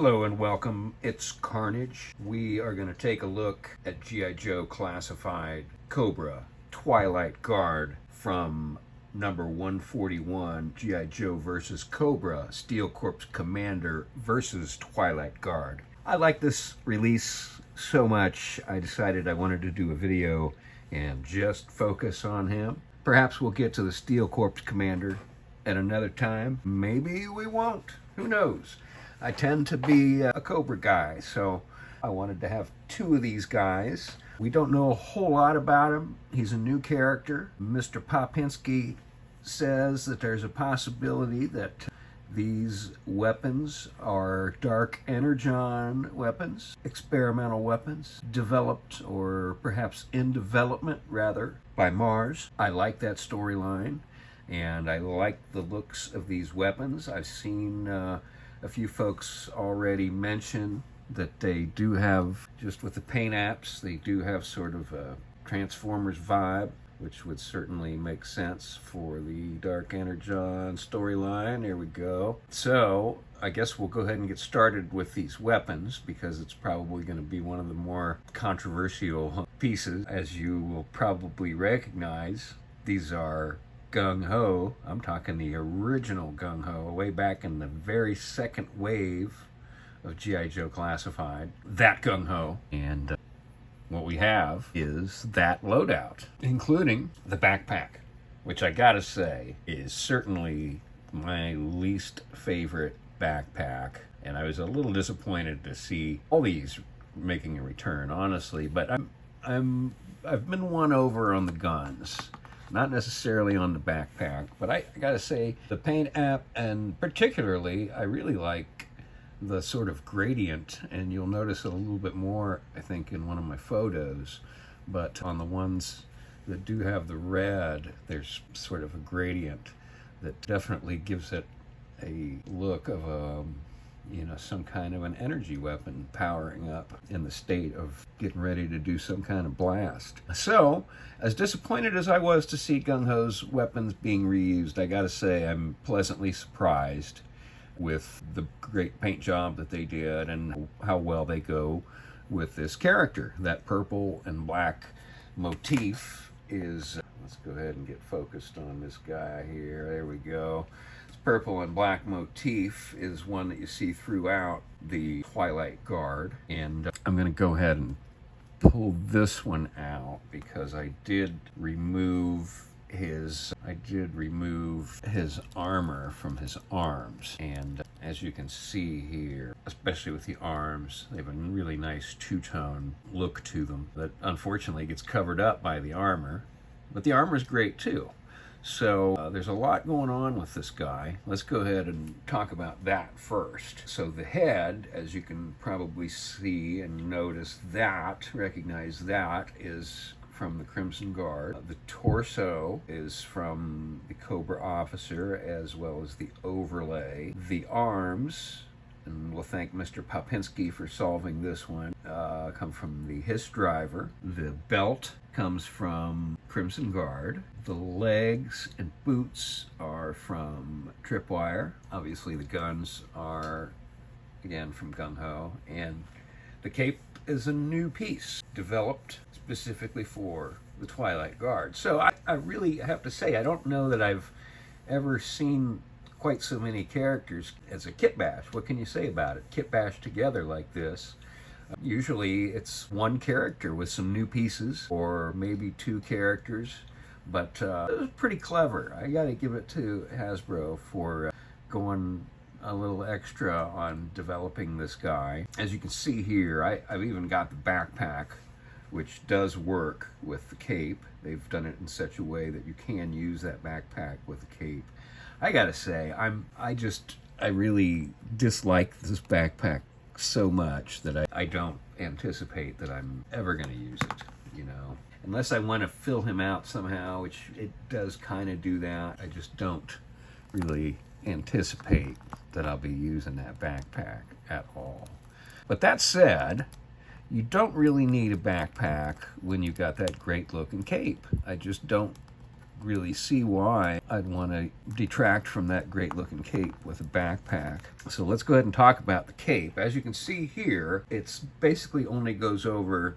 Hello and welcome. It's Carnage. We are going to take a look at G.I. Joe Classified Cobra Twilight Guard from number 141, G.I. Joe versus Cobra, Steel Corps Commander versus Twilight Guard. I like this release so much, I decided I wanted to do a video and just focus on him. Perhaps we'll get to the Steel Corps Commander at another time. Maybe we won't. Who knows? I tend to be a Cobra guy, so I wanted to have two of these guys. We don't know a whole lot about him. He's a new character. Mr. Popinski says that there's a possibility that these weapons are dark energon weapons, experimental weapons, developed or perhaps in development rather by Mars. I like that storyline, and I like the looks of these weapons. I've seen a few folks already mention that they do have, just with the paint apps, they do have sort of a Transformers vibe, which would certainly make sense for the Dark Energon storyline. Here we go. So I guess we'll go ahead and get started with these weapons, because it's probably going to be one of the more controversial pieces. As you will probably recognize, these are Gung Ho. I'm talking the original Gung Ho, way back in the very second wave of G.I. Joe Classified. That Gung Ho. And what we have is that loadout, including the backpack, which I gotta say is certainly my least favorite backpack. And I was a little disappointed to see all these making a return, honestly. But I've been won over on the guns. Not necessarily on the backpack, but I gotta say, the paint app, and particularly, I really like the sort of gradient, and you'll notice it a little bit more, I think, in one of my photos, but on the ones that do have the red, there's sort of a gradient that definitely gives it a look of some kind of an energy weapon powering up in the state of getting ready to do some kind of blast. So, as disappointed as I was to see Gung Ho's weapons being reused, I gotta say I'm pleasantly surprised with the great paint job that they did and how well they go with this character. That purple and black motif is, let's go ahead and get focused on this guy here. There we go. Purple and black motif is one that you see throughout the Twilight Guard, and I'm going to go ahead and pull this one out because I did remove his armor from his arms, and as you can see here, especially with the arms, they have a really nice two-tone look to them that unfortunately gets covered up by the armor, but the armor is great too. So there's a lot going on with this guy. Let's go ahead and talk about that first. So the head, as you can probably see and recognize that, is from the Crimson Guard. The torso is from the Cobra officer, as well as the overlay. The arms, and we'll thank Mr. Popinski for solving this one, come from the Hiss driver. The belt comes from Crimson Guard. The legs and boots are from Tripwire. Obviously the guns are, again, from Gung Ho. And the cape is a new piece developed specifically for the Twilight Guard. So I really have to say, I don't know that I've ever seen quite so many characters as a kit bash. What can you say about it? Kit bash together like this. Usually it's one character with some new pieces, or maybe two characters, but it was pretty clever. I gotta give it to Hasbro for going a little extra on developing this guy. As you can see here, I've even got the backpack, which does work with the cape. They've done it in such a way that you can use that backpack with the cape. I gotta say, I really dislike this backpack so much that I don't anticipate that I'm ever going to use it, unless I want to fill him out somehow, which it does kind of do that. I just don't really anticipate that I'll be using that backpack at all. But that said, you don't really need a backpack when you've got that great looking cape. I just don't really see why I'd want to detract from that great looking cape with a backpack. So let's go ahead and talk about the cape. As you can see here, it's basically only goes over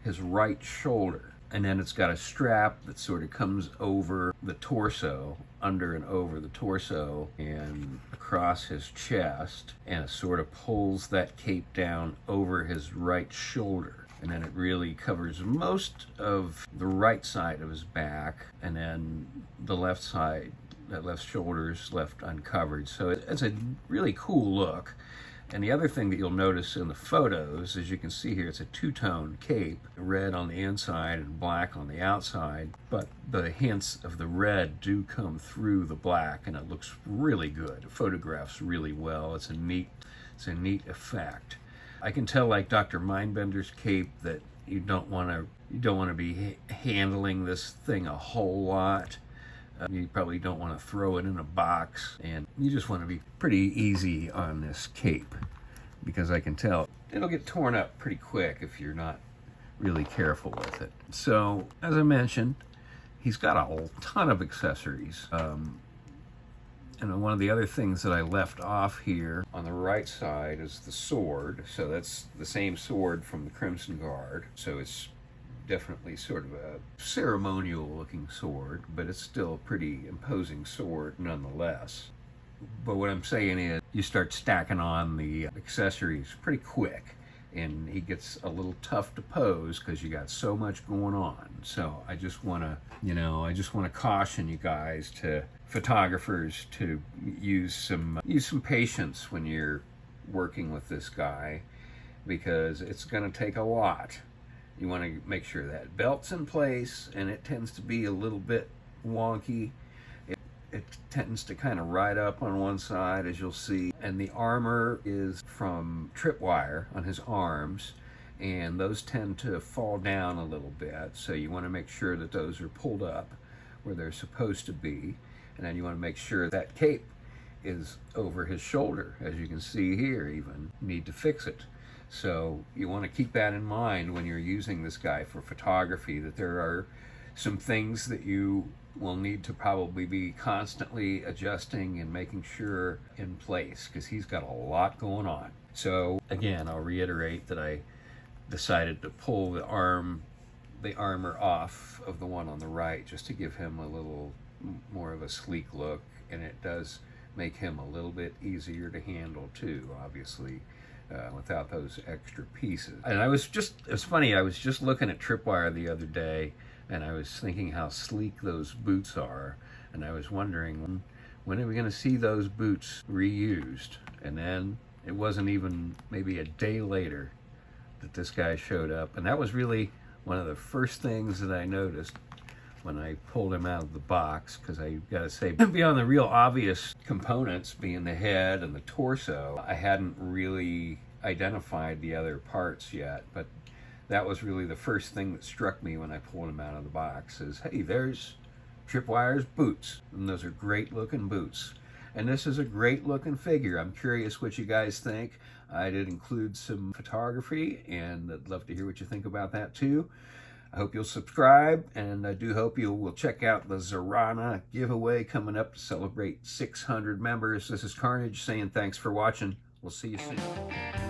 his right shoulder, and then it's got a strap that sort of comes over the torso, under and over the torso and across his chest, and it sort of pulls that cape down over his right shoulder. And then it really covers most of the right side of his back, and then the left side, that left shoulder is left uncovered. So it's a really cool look. And the other thing that you'll notice in the photos, as you can see here, it's a two-tone cape, red on the inside and black on the outside, but the hints of the red do come through the black, and it looks really good. It photographs really well. It's a neat effect. I can tell, like Dr. Mindbender's cape, that you don't want to be handling this thing a whole lot. You probably don't want to throw it in a box, and you just want to be pretty easy on this cape, because I can tell it'll get torn up pretty quick if you're not really careful with it. So, as I mentioned, he's got a ton of accessories. And one of the other things that I left off here on the right side is the sword. So that's the same sword from the Crimson Guard. So it's definitely sort of a ceremonial looking sword, but it's still a pretty imposing sword nonetheless. But what I'm saying is, you start stacking on the accessories pretty quick, and he gets a little tough to pose because you got so much going on. So I just want to caution you guys, to photographers, to use some patience when you're working with this guy, because it's going to take a lot. You want to make sure that belt's in place, and it tends to be a little bit wonky. It tends to kind of ride up on one side, as you'll see. And the armor is from tripwire on his arms, and those tend to fall down a little bit. So you want to make sure that those are pulled up where they're supposed to be. And then you want to make sure that cape is over his shoulder. As you can see here, even need to fix it. So you want to keep that in mind when you're using this guy for photography, that there are some things that you will need to probably be constantly adjusting and making sure in place, because he's got a lot going on. So again, I'll reiterate that I decided to pull the armor off of the one on the right, just to give him a little more of a sleek look, and it does make him a little bit easier to handle too, obviously. Without those extra pieces. And it's funny, I was just looking at Tripwire the other day, and I was thinking how sleek those boots are, and I was wondering, when are we going to see those boots reused? And then it wasn't even maybe a day later that this guy showed up, and that was really one of the first things that I noticed when I pulled him out of the box, because I gotta say, beyond the real obvious components being the head and the torso, I hadn't really identified the other parts yet. But that was really the first thing that struck me when I pulled him out of the box, is, hey, there's Tripwire's boots, and those are great looking boots. And this is a great looking figure. I'm curious what you guys think. I did include some photography, and I'd love to hear what you think about that too. I hope you'll subscribe, and I do hope you will check out the Zorana giveaway coming up to celebrate 600 members. This is Carnage saying thanks for watching. We'll see you soon.